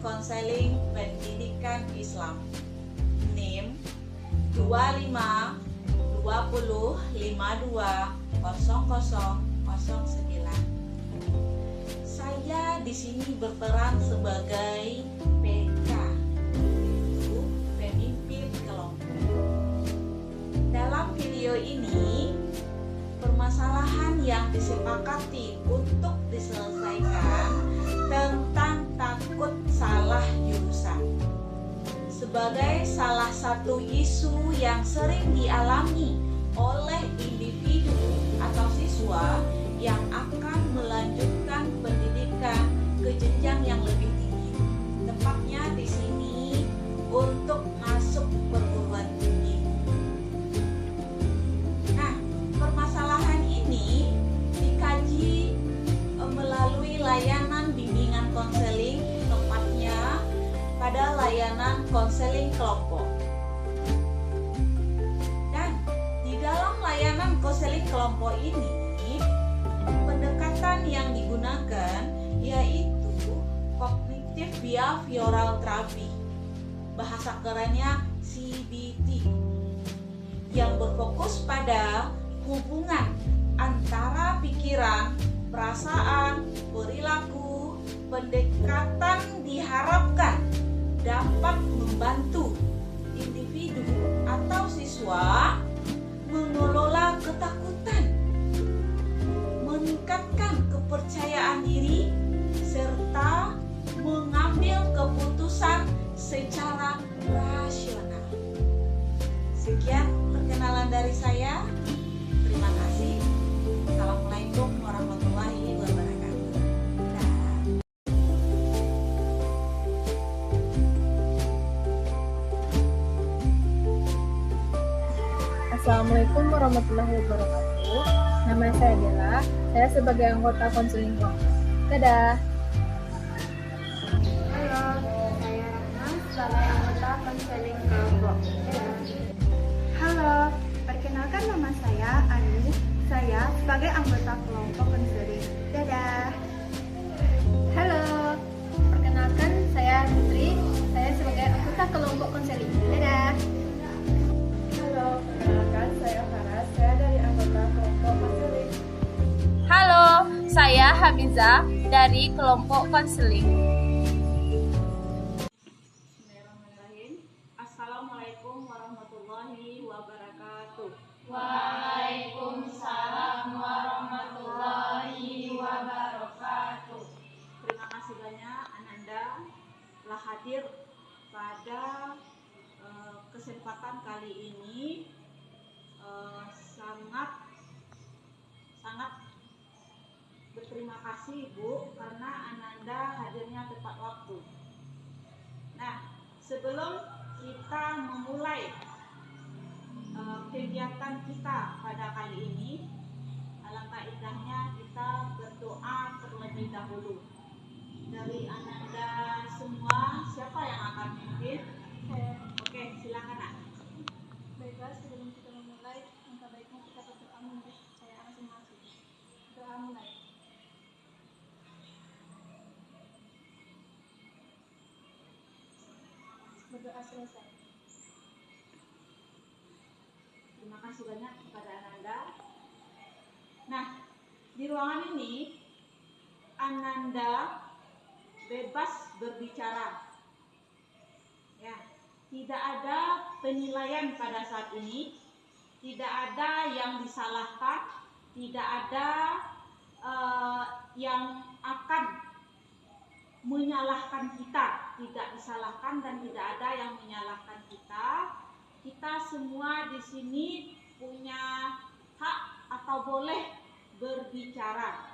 konseling pendidikan Islam. NIM 2520520009. Saya di sini berperan sebagai PK, yaitu pemimpin kelompok. Dalam video ini, permasalahan yang disepakati untuk diselesaikan tentang takut salah jurusan sebagai salah satu isu yang sering dialami oleh individu atau siswa yang akan melanjutkan pendidikan ke jenjang yang lebih tinggi, tepatnya di sini untuk masuk perguruan tinggi. Nah, permasalahan ini dikaji melalui layanan bimbingan konseling, tepatnya pada layanan konseling kelompok. Dan di dalam layanan konseling kelompok ini, pendekatan yang digunakan yaitu Cognitive Behavioral Therapy, bahasa kerennya CBT, yang berfokus pada hubungan antara pikiran, perasaan, perilaku. Pendekatan diharapkan dapat membantu individu atau siswa mengelola ketakutan, meningkatkan kepercayaan diri, serta mengambil keputusan secara rasional. Sekian perkenalan dari saya. Terima kasih. Assalamualaikum warahmatullahi wabarakatuh. Assalamualaikum warahmatullahi wabarakatuh. Nama saya Dela. Saya sebagai anggota konseling kelompok. Dadah. Halo, saya Rahma sebagai anggota konseling kelompok. Halo, perkenalkan nama saya Ani. Saya sebagai anggota kelompok konseling. Dadah. Halo. Perkenalkan saya Putri. Saya sebagai anggota kelompok konseling. Dadah. Halo, perkenalkan saya Farah. Saya dari anggota kelompok konseling. Halo, saya Hamiza dari kelompok konseling. Bismillahirrahmanirrahim. Assalamualaikum warahmatullahi wabarakatuh. Waalaikumsalam warahmatullahi wabarakatuh. Terima kasih banyak Ananda telah hadir pada kesempatan kali ini. Sangat berterima kasih Ibu karena Ananda hadirnya tepat waktu. Nah, sebelum kita memulai kegiatan kita pada kali ini, alangkah indahnya kita berdoa terlebih dahulu. Dari Ananda semua, siapa yang akan memimpin? Oke, silakan Nak. Baiklah, sebelum kita memulai, langkah baiknya kita berdoa menurut saya masing-masing. Doa mulai. Berdoa selesai. Terima kasih banyak kepada Ananda. Nah, di ruangan ini Ananda bebas berbicara. Ya, tidak ada penilaian pada saat ini, tidak ada yang disalahkan, tidak ada yang akan menyalahkan kita, tidak disalahkan dan tidak ada yang menyalahkan kita. Kita semua di sini punya hak atau boleh berbicara.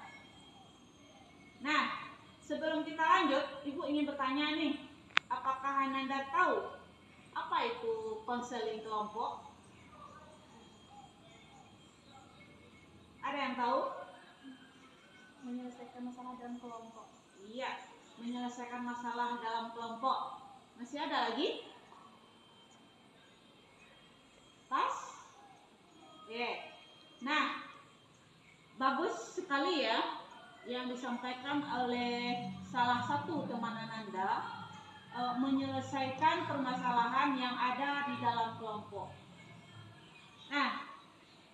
Nah, sebelum kita lanjut, Ibu ingin bertanya nih, apakah Ananda tahu apa itu konseling kelompok? Ada yang tahu? Menyelesaikan masalah dalam kelompok. Iya, menyelesaikan masalah dalam kelompok. Masih ada lagi? Pas? Oke. Nah, bagus sekali ya yang disampaikan oleh salah satu teman Ananda menyelesaikan permasalahan yang ada di dalam kelompok. Nah,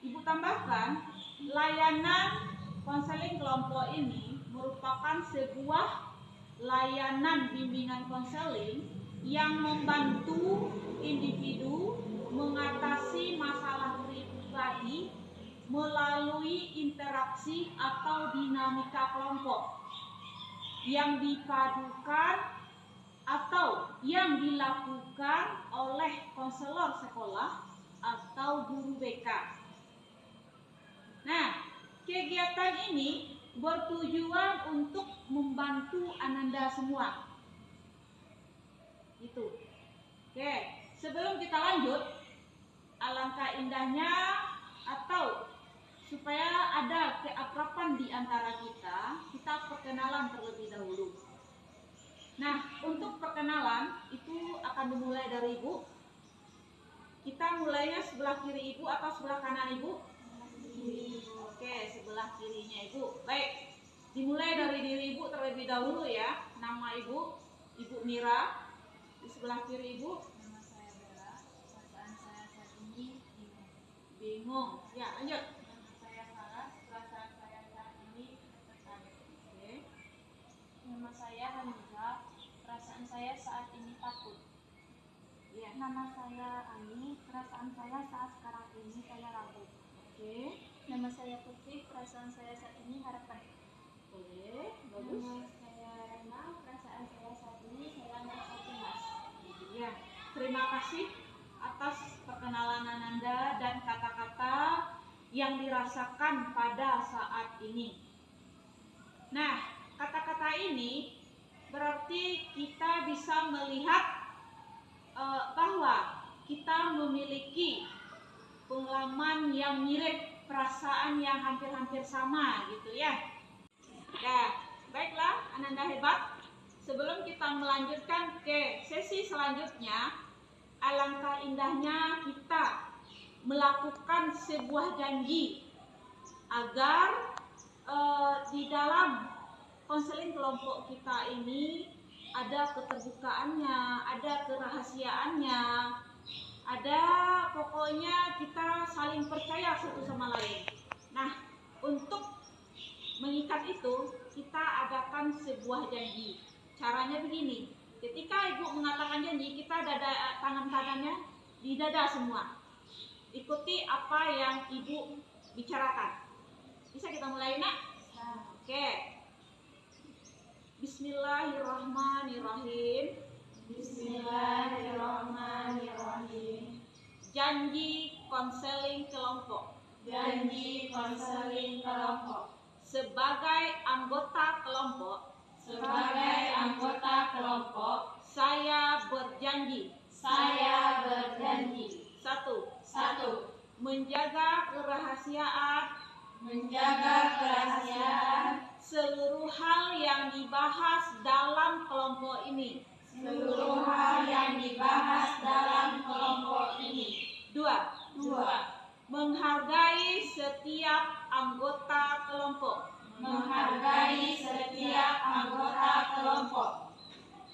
Ibu tambahkan, layanan konseling kelompok ini merupakan sebuah layanan bimbingan konseling yang membantu individu mengatasi masalah pribadi melalui interaksi atau dinamika kelompok yang dipadukan atau yang dilakukan oleh konselor sekolah atau guru BK. Nah, kegiatan ini bertujuan untuk membantu Ananda semua. Itu. Oke, sebelum kita lanjut, alangkah indahnya atau supaya ada keakraban di antara kita perkenalan terlebih dahulu. Nah, untuk perkenalan itu akan dimulai dari Ibu. Kita mulainya sebelah kiri Ibu atau sebelah kanan Ibu? Oke, sebelah kirinya Ibu. Baik, dimulai dari diri Ibu terlebih dahulu ya. Nama Ibu, Ibu Mira. Di sebelah kiri Ibu. Nama saya Bella, perasaan saya saat ini Bingung. Ya, lanjut. Nama saya Farah, perasaan saya saat ini tertekan. Oke. Nama saya Hamiza, perasaan saya saat ini takut. Ya. Nama saya Ani, perasaan saya saat sekarang ini saya ragu. Oke. Nama saya Putri, perasaan saya saat ini harapan. Boleh. Bagus. Nama saya Rena, perasaan saya saat ini saya merasa cemas. Ya, terima kasih atas perkenalan Ananda dan kata-kata yang dirasakan pada saat ini. Nah, kata-kata ini berarti kita bisa melihat bahwa kita memiliki pengalaman yang mirip, perasaan yang hampir-hampir sama gitu ya. Ya, baiklah Ananda hebat. Sebelum kita melanjutkan ke sesi selanjutnya, alangkah indahnya kita melakukan sebuah janji agar di dalam konseling kelompok kita ini ada keterbukaannya, ada kerahasiaannya, ada pokoknya kita saling percaya satu sama lain. Nah, untuk mengikat itu kita adakan sebuah janji. Caranya begini, ketika Ibu mengatakan janji, kita tangan kanannya di dada semua. Ikuti apa yang Ibu bicarakan. Bisa kita mulai, Nak? Oke. Bismillahirrahmanirrahim. Bismillahirrahmanirrahim. Janji konseling kelompok. Janji konseling kelompok. Sebagai anggota kelompok, Sebagai anggota kelompok, saya berjanji. saya berjanji. 1. Menjaga kerahasiaan Menjaga kerahasiaan seluruh hal yang dibahas dalam kelompok ini. seluruh hal yang dibahas dalam kelompok ini. 2. 2. Menghargai setiap anggota kelompok. Menghargai setiap anggota kelompok.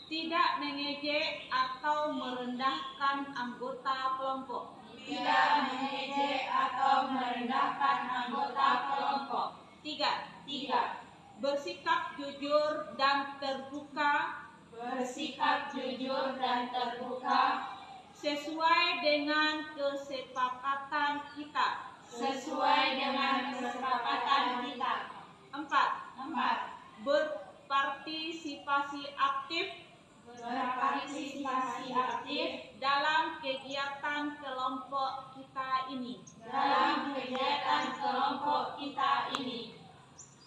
Tidak mengejek atau merendahkan anggota kelompok. Tidak mengejek atau merendahkan anggota kelompok. 3. 3. Bersikap jujur dan terbuka Bersikap jujur dan terbuka sesuai dengan kesepakatan kita. sesuai dengan kesepakatan kita. 4. 4. Berpartisipasi aktif Berpartisipasi aktif dalam kegiatan kelompok kita ini. dalam kegiatan kelompok kita ini.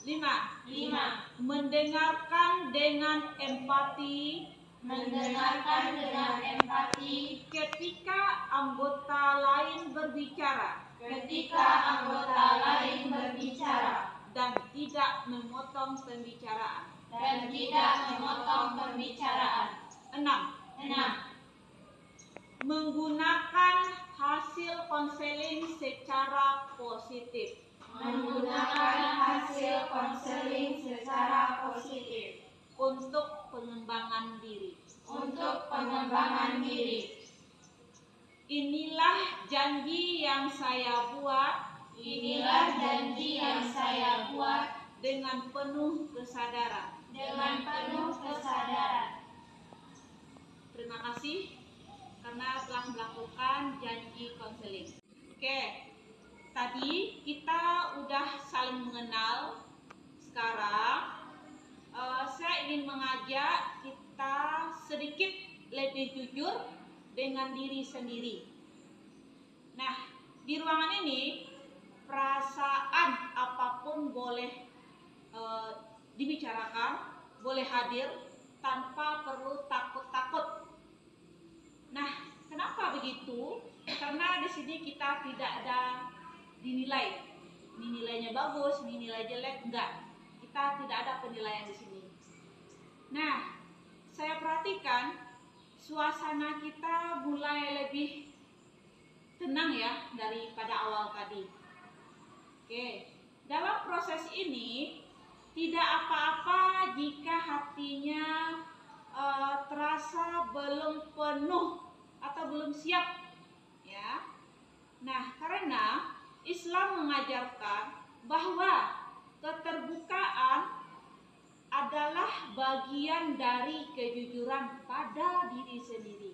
5. 5. Mendengarkan dengan empati Mendengarkan dengan empati ketika anggota lain berbicara ketika anggota lain berbicara dan tidak memotong pembicaraan. dan tidak memotong pembicaraan. 6. 6. Menggunakan hasil konseling secara positif. Menggunakan hasil konseling secara positif Untuk pengembangan diri. untuk pengembangan diri. Inilah janji yang saya buat. Inilah janji yang saya buat Dengan penuh kesadaran. dengan penuh kesadaran. Terima kasih karena telah melakukan janji konseling. Oke, tadi kita udah saling mengenal. Sekarang saya ingin mengajak kita sedikit lebih jujur dengan diri sendiri. Nah, di ruangan ini perasaan apapun boleh dibicarakan, boleh hadir tanpa perlu takut-takut. Nah, kenapa begitu? Karena di sini kita tidak ada dinilai. Ini nilainya bagus, ini nilai jelek, enggak. Kita tidak ada penilaian di sini. Nah, saya perhatikan suasana kita mulai lebih tenang ya daripada awal tadi. Oke, dalam proses ini tidak apa-apa jika hatinya terasa belum penuh atau belum siap, ya. Nah, karena Islam mengajarkan bahwa keterbukaan adalah bagian dari kejujuran pada diri sendiri.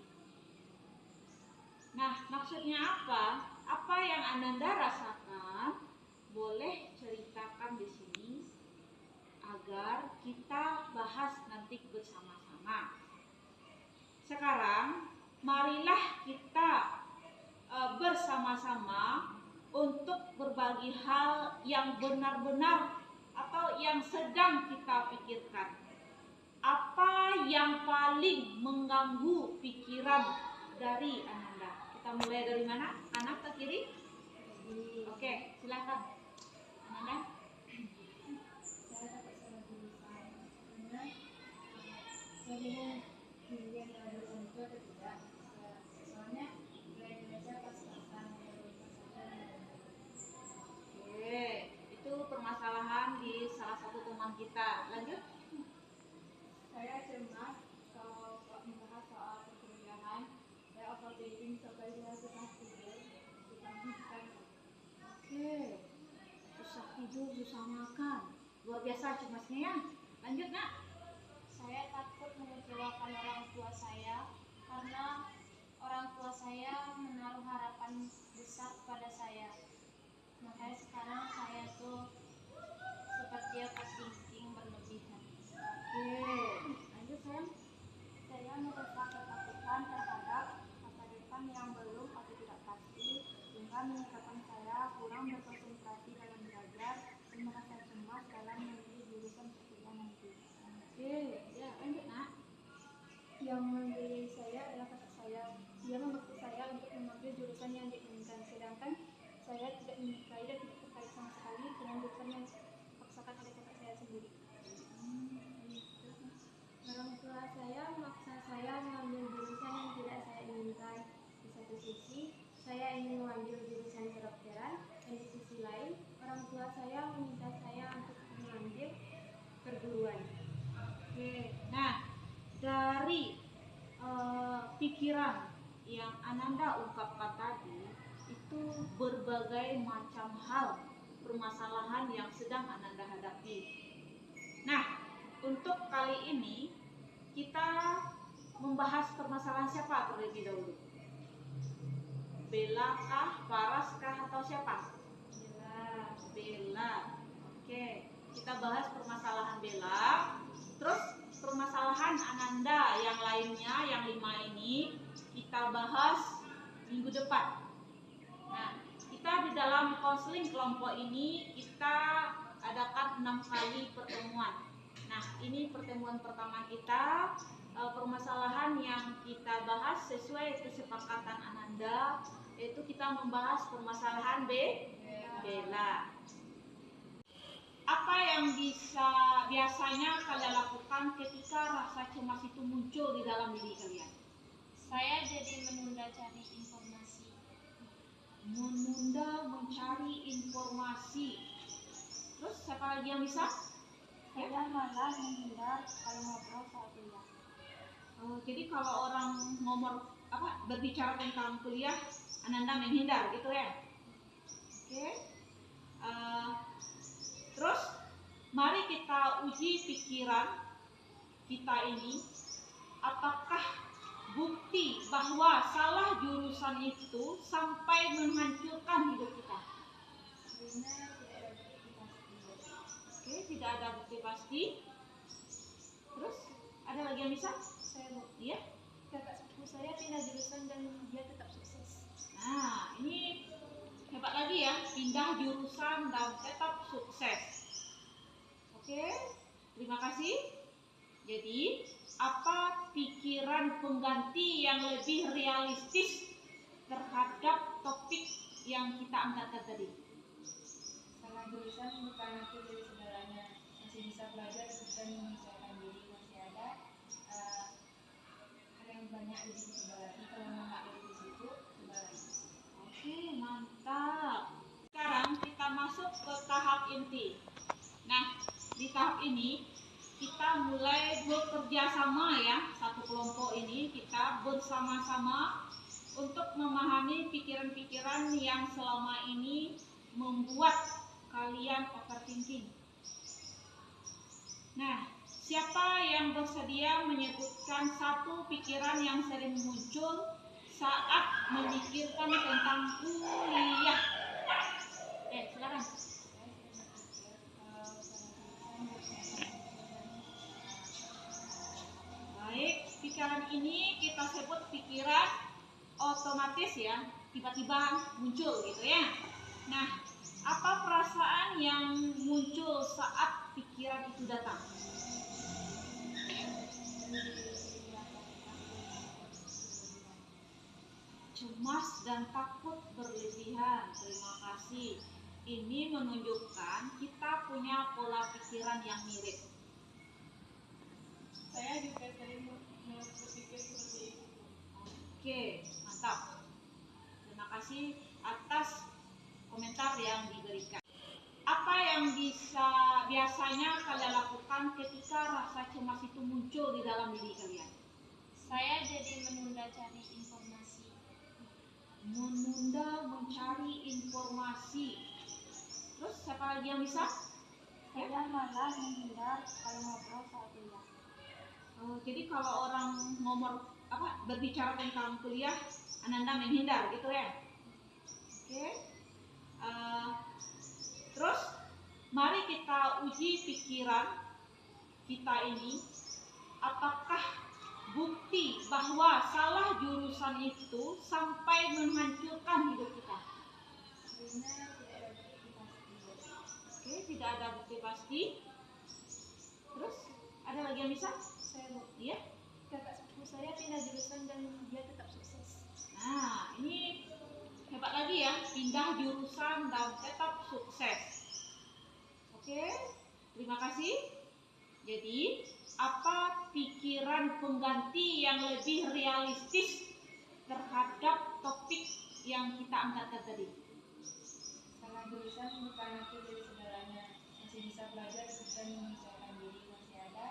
Nah, maksudnya apa? Apa yang Ananda rasakan boleh ceritakan di sini agar kita bahas nanti bersama-sama. Sekarang marilah kita bersama-sama untuk berbagi hal yang benar-benar atau yang sedang kita pikirkan. Apa yang paling mengganggu pikiran dari Ananda? Kita mulai dari mana? Kanan ke kiri? Oke, silakan. Ananda? Oke, itu permasalahan di salah satu teman kita. Lanjut. Saya cemas kalau membahas soal perkuliahan. Saya overthinking sampai saya susah tidur. Oke, susah tidur, susah makan. Luar biasa cemasnya ya. Lanjut, Nak. Saya takut mengecewakan orang tua saya karena orang tua saya menaruh harapan besar pada saya. Makanya sekarang saya tuh seperti overthinking berlebihan. Oke, lanjut sayang. Saya merasa ketakutan terhadap masa depan yang belum atau tidak pasti, sehingga menyebabkan saya kurang berkonsentrasi dalam belajar dan merasa cemas dalam memilih jurusan kuliah nanti. Oke, ya lanjut, Nak. Yang membiayai saya adalah kakak saya. Dia memaksa saya untuk mengambil jurusan yang diinginkan, sedangkan saya tidak menyukai dan tidak tertarik sama sekali dengan jurusan yang dipaksakan oleh kakak saya sendiri. Orang tua saya memaksa saya mengambil jurusan yang tidak saya inginkan. Di satu sisi, saya ingin mengambil jurusan kedokteran, dan di sisi lain, orang tua saya meminta saya untuk mengambil perguruan. Oke, nah dari pikiran yang Ananda ungkapkan tadi itu berbagai macam hal permasalahan yang sedang Ananda hadapi. Nah, untuk kali ini kita membahas permasalahan siapa terlebih dahulu? Bella kah, Paras kah, atau siapa? Bella. Oke, kita bahas permasalahan Bella. Terus permasalahan Ananda yang lainnya, yang 5 ini kita bahas minggu depan. Nah, kita di dalam konseling kelompok ini kita adakan 6 kali pertemuan. Nah, ini pertemuan pertama kita. Permasalahan yang kita bahas sesuai kesepakatan Ananda, yaitu kita membahas permasalahan Bella. Apa yang biasanya kalian lakukan ketika rasa cemas itu muncul di dalam diri kalian? Saya jadi menunda cari informasi. Menunda mencari informasi. Terus siapa lagi yang bisa? Saya malah menghindar kalau ngobrol soal kuliah. Jadi kalau orang berbicara tentang kuliah, Ananda menghindar gitu ya. Oke. Terus mari kita uji pikiran kita ini, apakah bukti bahwa salah jurusan itu sampai menghancurkan hidup kita? Oke, tidak ada bukti pasti. Terus ada lagi yang bisa? Saya Bu. Iya. Kakak sepupu saya pindah jurusan dan dia tetap sukses. Nah, ini hebat lagi ya, pindah jurusan dan tetap sukses. Oke, terima kasih. Jadi, apa pikiran pengganti yang lebih realistis terhadap topik yang kita angkat tadi? Salah jurusan bukan akhir dari segalanya. Masih bisa belajar dan menyesuaikan diri. Masih ada hal yang banyak lebih coba lagi. Kalau nggak dari situ, coba lagi. Oke, mantap. Sekarang kita masuk ke tahap inti. Nah, di tahap ini kita mulai bekerja sama ya, satu kelompok ini kita bersama-sama untuk memahami pikiran-pikiran yang selama ini membuat kalian overthinking. Nah, siapa yang bersedia menyebutkan satu pikiran yang sering muncul saat memikirkan tentang kuliah? Silakan. Baik, pikiran ini kita sebut pikiran otomatis ya, tiba-tiba muncul gitu ya. Nah, apa perasaan yang muncul saat pikiran itu datang? Cemas dan takut berlebihan. Terima kasih. Ini menunjukkan kita punya pola pikiran yang mirip. Saya juga sering berpikir seperti itu. Oke, mantap. Terima kasih atas komentar yang diberikan. Apa yang biasanya kalian lakukan ketika rasa cemas itu muncul di dalam diri kalian? Saya jadi menunda cari informasi. Menunda mencari informasi. Terus siapa lagi yang bisa? Saya malah menghindar kalau ngobrol soal kuliah. Jadi kalau orang berbicara tentang kuliah, Ananda menghindar gitu ya. Oke. Terus mari kita uji pikiran kita ini, apakah bukti bahwa salah jurusan itu sampai menghancurkan hidup kita? Oke, tidak ada bukti pasti. Terus ada lagi yang bisa? Saya Bu. Iya. Kakak sepupu saya pindah jurusan dan dia tetap sukses. Nah, ini hebat lagi ya, pindah jurusan dan tetap sukses. Oke, terima kasih. Jadi, apa pikiran pengganti yang lebih realistis terhadap topik yang kita angkat tadi? Salah jurusan bukan akhir dari segalanya. Masih bisa belajar dan menyesuaikan diri. Masih ada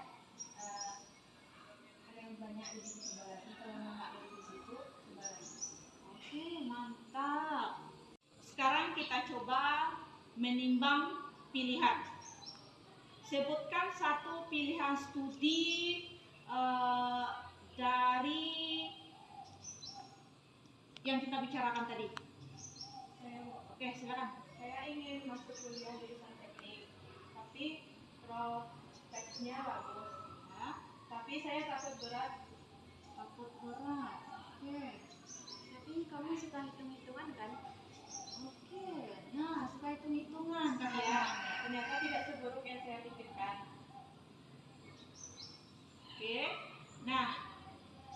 hal yang banyak lebih coba lagi. Kalau nggak dari situ, coba lagi. Oke, mantap. Sekarang kita coba menimbang pilihan. Sebutkan satu pilihan studi dari yang kita bicarakan tadi. Oke, silakan. Saya ingin masuk kuliah jurusan teknik, tapi prospeknya bagus. Ya, Tapi saya takut berat. takut berat. Oke. Tapi kamu suka hitung-hitungan kan? Oke. Nah, suka hitung-hitungan kan ya. Ya, ternyata tidak seburuk yang saya pikirkan. Oke. Nah,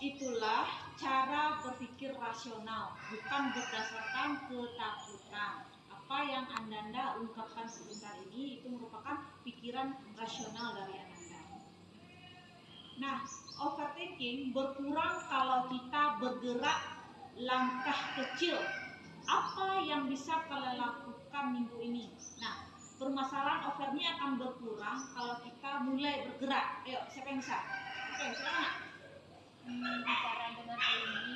itulah cara berpikir rasional, bukan berdasarkan ketakutan. Apa yang Ananda ungkapkan sebentar ini itu merupakan pikiran rasional dari Ananda. Nah, overthinking berkurang kalau kita bergerak langkah kecil. Apa yang bisa kalian lakukan minggu ini? Nah, permasalahan over ini akan berkurang kalau kita mulai bergerak. Ayo, siapa yang bisa? Oke, silakan. Bicara dengan alumni.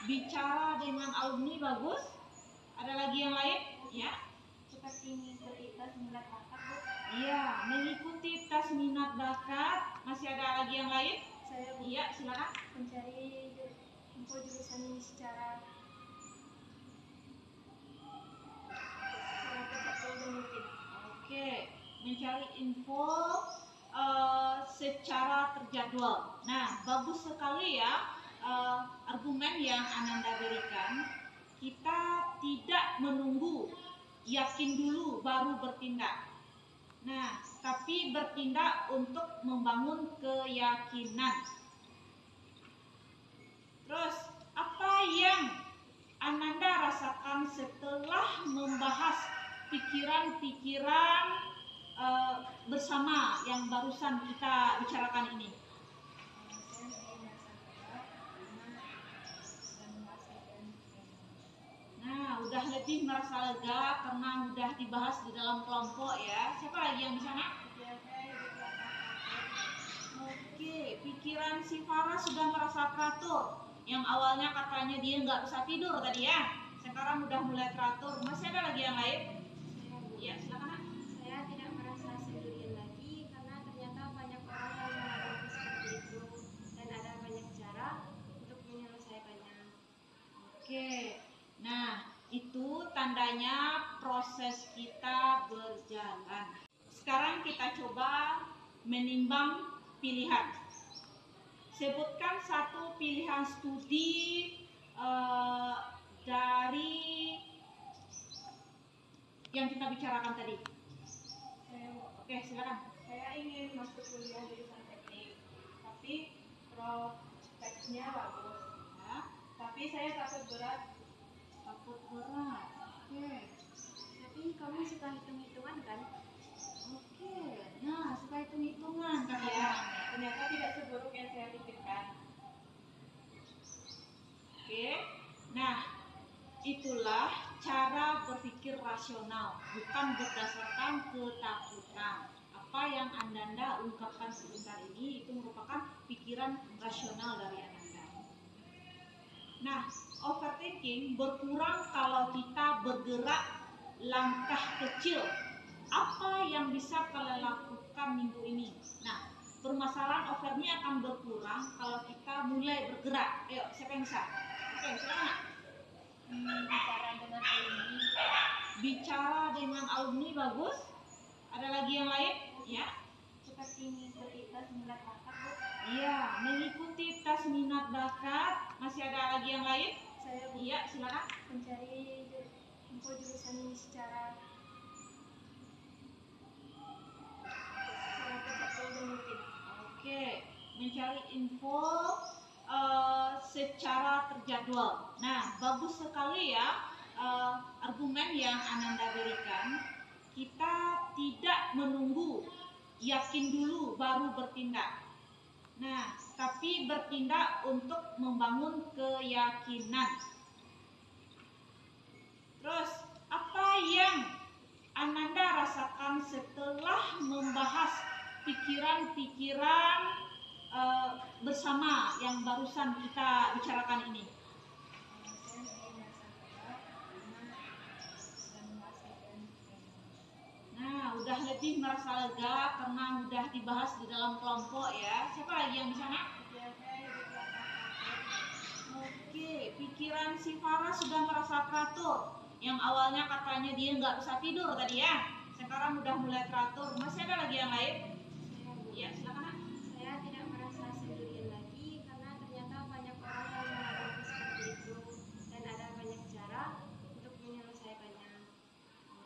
Bicara dengan alumni, bagus. Ada lagi yang lain? Ya. Seperti mengikuti tes minat bakat, Bu. Iya, mengikuti tes minat bakat. Masih ada lagi yang lain? Saya Iya, silakan. mencari info jurusan ini secara terjadwal dan rutin. Oke, mencari info secara terjadwal. Nah, bagus sekali ya argumen yang Ananda berikan. Kita tidak menunggu, yakin dulu baru bertindak. Nah, tapi bertindak untuk membangun keyakinan. Terus, apa yang Ananda rasakan setelah membahas pikiran-pikiran bersama yang barusan kita bicarakan ini? Saya lebih merasa lega karena sudah membahas pikiran-pikiran. Nah, udah lebih merasa lega karena udah dibahas di dalam kelompok ya. Siapa lagi yang di sana? Pikiran saya lebih terasa teratur. Oke, pikiran si Farah sudah merasa teratur. Yang awalnya katanya dia nggak bisa tidur tadi ya. Sekarang udah mulai teratur. Masih ada lagi yang lain? Ya, silakan. Nak. Saya tidak merasa sendirian lagi karena ternyata banyak orang yang mengalami seperti itu dan ada banyak cara untuk menyelesaikannya. Oke. Nah, itu tandanya proses kita berjalan. Sekarang kita coba menimbang pilihan. Sebutkan satu pilihan studi dari yang kita bicarakan tadi. Oke, silakan. Saya ingin masuk kuliah jurusan teknik, tapi prospeknya bagus. Ya, Tapi saya takut berat. takut berat. Oke. Tapi kamu suka hitung-hitungan kan? Oke. Nah, suka hitung-hitungan kan Ya, ya. ternyata tidak seburuk yang saya pikirkan. Oke. Nah, itulah cara berpikir rasional, bukan berdasarkan ketakutan. Apa yang Ananda ungkapkan sebentar ini itu merupakan pikiran rasional dari Ananda. Nah, overthinking berkurang kalau kita bergerak langkah kecil. Apa yang bisa kalian lakukan minggu ini? Nah, permasalahan over ini akan berkurang kalau kita mulai bergerak. Ayo, siapa yang bisa? Oke, silakan. Nak. Bicara dengan alumni. Bicara dengan alumni, bagus. Ada lagi yang lain? Ya. Seperti mengikuti tes minat bakat, Bu. Iya, mengikuti tes minat bakat. Masih ada lagi yang lain? Saya Iya, silakan. mencari info jurusan ini secara terjadwal dan rutin. Oke, mencari info secara terjadwal. Nah, bagus sekali ya argumen yang Ananda berikan. Kita tidak menunggu, yakin dulu baru bertindak. Nah, tapi bertindak untuk membangun keyakinan. Terus, apa yang Ananda rasakan setelah membahas pikiran-pikiran bersama yang barusan kita bicarakan ini? Saya lebih merasa lega karena sudah membahas pikiran-pikiran. Nah, udah lebih merasa lega karena udah dibahas di dalam kelompok ya. Siapa lagi yang di sana? Pikiran saya lebih terasa teratur. Oke, pikiran si Farah sudah merasa teratur. Yang awalnya katanya dia nggak bisa tidur tadi ya. Sekarang udah mulai teratur. Masih ada lagi yang lain? Ya, silakan. Nak. Saya tidak merasa sendirian lagi karena ternyata banyak orang yang mengalami seperti itu dan ada banyak cara untuk menyelesaikannya.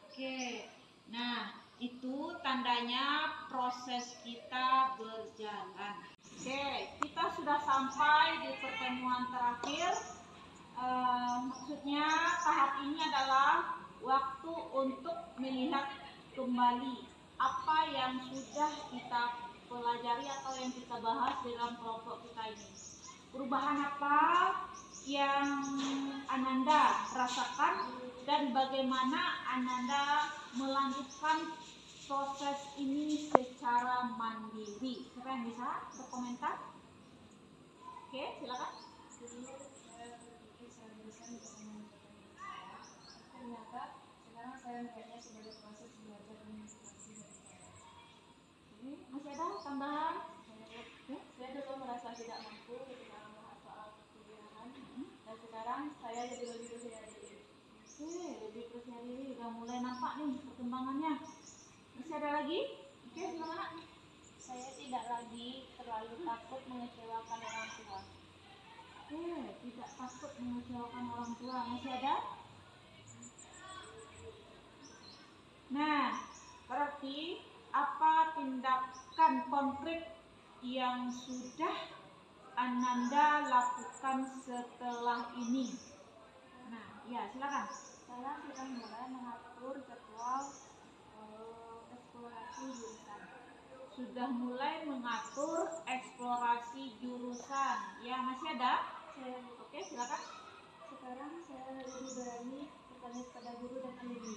Oke, nah itu tandanya proses kita berjalan. Oke, kita sudah sampai di pertemuan terakhir. Maksudnya tahap ini adalah waktu untuk melihat kembali apa yang sudah kita pelajari atau yang kita bahas dalam kelompok kita ini. Perubahan apa yang Ananda rasakan dan bagaimana Ananda melanjutkan proses ini secara mandiri. Siapa yang bisa berkomentar? Oke, silakan. Dulu saya berpikir saya berusaha untuk menentukan diri saya. Ternyata sekarang saya melihatnya sebagai proses belajar dan motivasi dari saya. Masih ada tambahan? Saya dulu merasa tidak mampu ketika membahas soal perkuliahan, dan sekarang saya jadi lebih percaya diri. Oke, lebih percaya diri. Udah mulai nampak nih perkembangannya. Masih ada lagi? Oke, silakan Nak. Saya tidak lagi terlalu takut mengecewakan orang tua. Oke, tidak takut mengecewakan orang tua. Masih ada? Nah, berarti apa tindakan konkret yang sudah Ananda lakukan setelah ini? Nah, ya silakan. Saya sudah mulai mengatur jadwal eksplorasi jurusan. Sudah mulai mengatur eksplorasi jurusan. Ya, masih ada? Oke, silakan. Sekarang saya lebih berani bertanya pada guru dan alumni.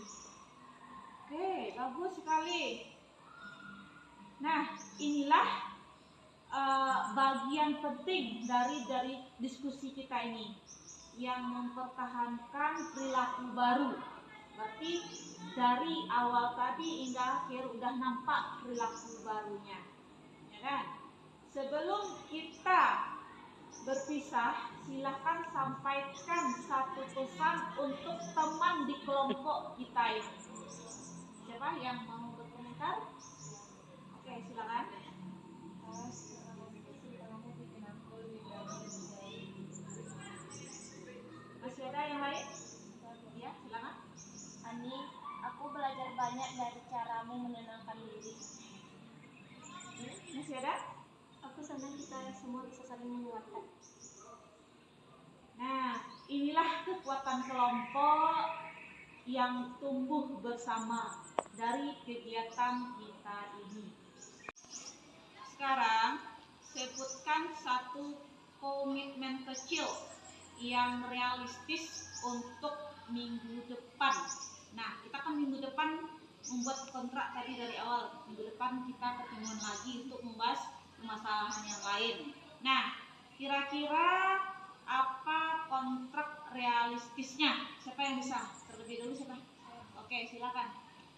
Oke, bagus sekali. Nah, inilah bagian penting dari diskusi kita ini yang mempertahankan perilaku baru. Berarti dari awal tadi hingga akhir udah nampak perilaku barunya, ya kan? Sebelum kita berpisah, silahkan sampaikan satu pesan untuk teman di kelompok kita ini. Siapa yang mau berkomentar? Oke, silakan. Saya setelah diskusi kamu bikin aku lebih berani dan jauh. Masih ada yang lain? Ya, silakan. Ani, aku belajar banyak dari caramu menenangkan diri. Masih ada? Aku senang kita semua bisa saling menguatkan. Nah, inilah kekuatan kelompok yang tumbuh bersama dari kegiatan kita ini. Sekarang, sebutkan satu komitmen kecil yang realistis untuk minggu depan. Nah, kita kan minggu depan membuat kontrak tadi dari awal. Minggu depan kita ketemuan lagi untuk membahas permasalahan yang lain. Nah, kira-kira apa kontrak realistisnya? Siapa yang bisa? Terlebih dulu siapa? Oke, silakan.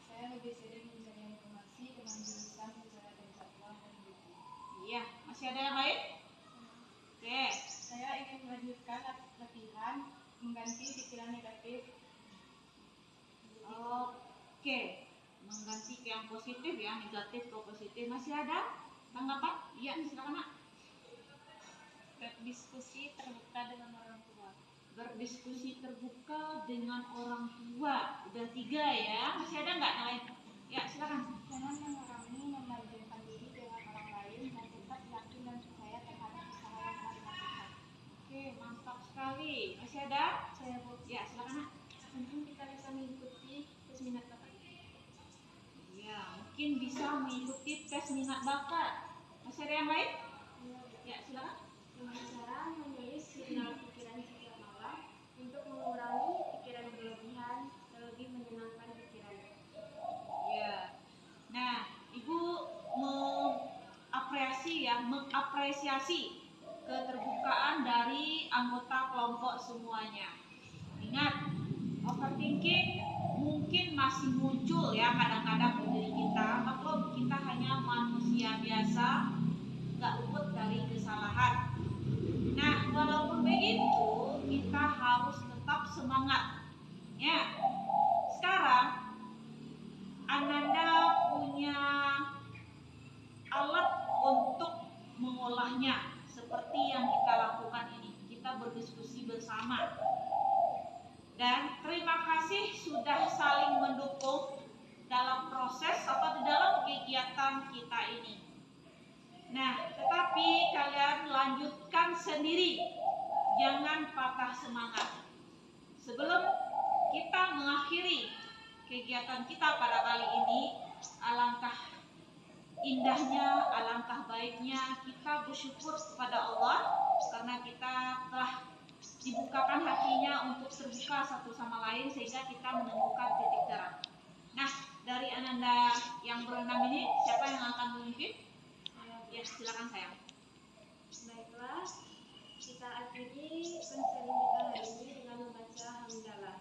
Saya lebih sering mencari informasi tentang jurusan secara terjadwal dan buku. Iya, masih ada yang lain? Oke. Saya ingin melanjutkan latihan mengganti pikiran negatif. Oke, mengganti ke yang positif ya, negatif ke positif. Masih ada tanggapan? Iya, silakan Nak. Berdiskusi terbuka dengan orang tua. Berdiskusi terbuka dengan orang tua. Udah 3 ya. Masih ada nggak yang lain? Ya, silakan. Jangan mengurangi membandingkan diri dengan orang lain dan tetap yakin dan percaya terhadap usaha yang telah dilakukan. Oke, mantap sekali. Masih ada? Saya Ya, silakan Nak. mungkin kita bisa mengikuti tes minat bakat. Ya, mungkin bisa mengikuti tes minat bakat. Masih ada yang lain? Ya, silakan. Dengan cara menulis jurnal pikiran setiap malam untuk mengurangi pikiran berlebihan dan lebih menyenangkan pikiran. Ya. Nah, Ibu mengapresiasi keterbukaan dari anggota kelompok semuanya. Ingat, overthinking mungkin masih muncul ya kadang-kadang di diri kita, maklum kita hanya manusia biasa, nggak luput dari kesalahan. Nah, walaupun begitu, kita harus tetap semangat. Ya, sekarang Ananda punya alat untuk mengolahnya seperti yang kita lakukan ini. Kita berdiskusi bersama. Dan terima kasih sudah saling mendukung dalam proses atau di dalam kegiatan kita ini. Nah, tetapi kalian lanjutkan sendiri. Jangan patah semangat. Sebelum kita mengakhiri kegiatan kita pada kali ini, alangkah indahnya, alangkah baiknya kita bersyukur kepada Allah karena kita telah dibukakan hatinya untuk terbuka satu sama lain sehingga kita menemukan titik terang. Nah, dari Ananda yang berenam ini, siapa yang akan memimpin? Ya, silakan sayang. Baiklah, kita akhiri konseling kita hari ini dengan membaca hamdalah.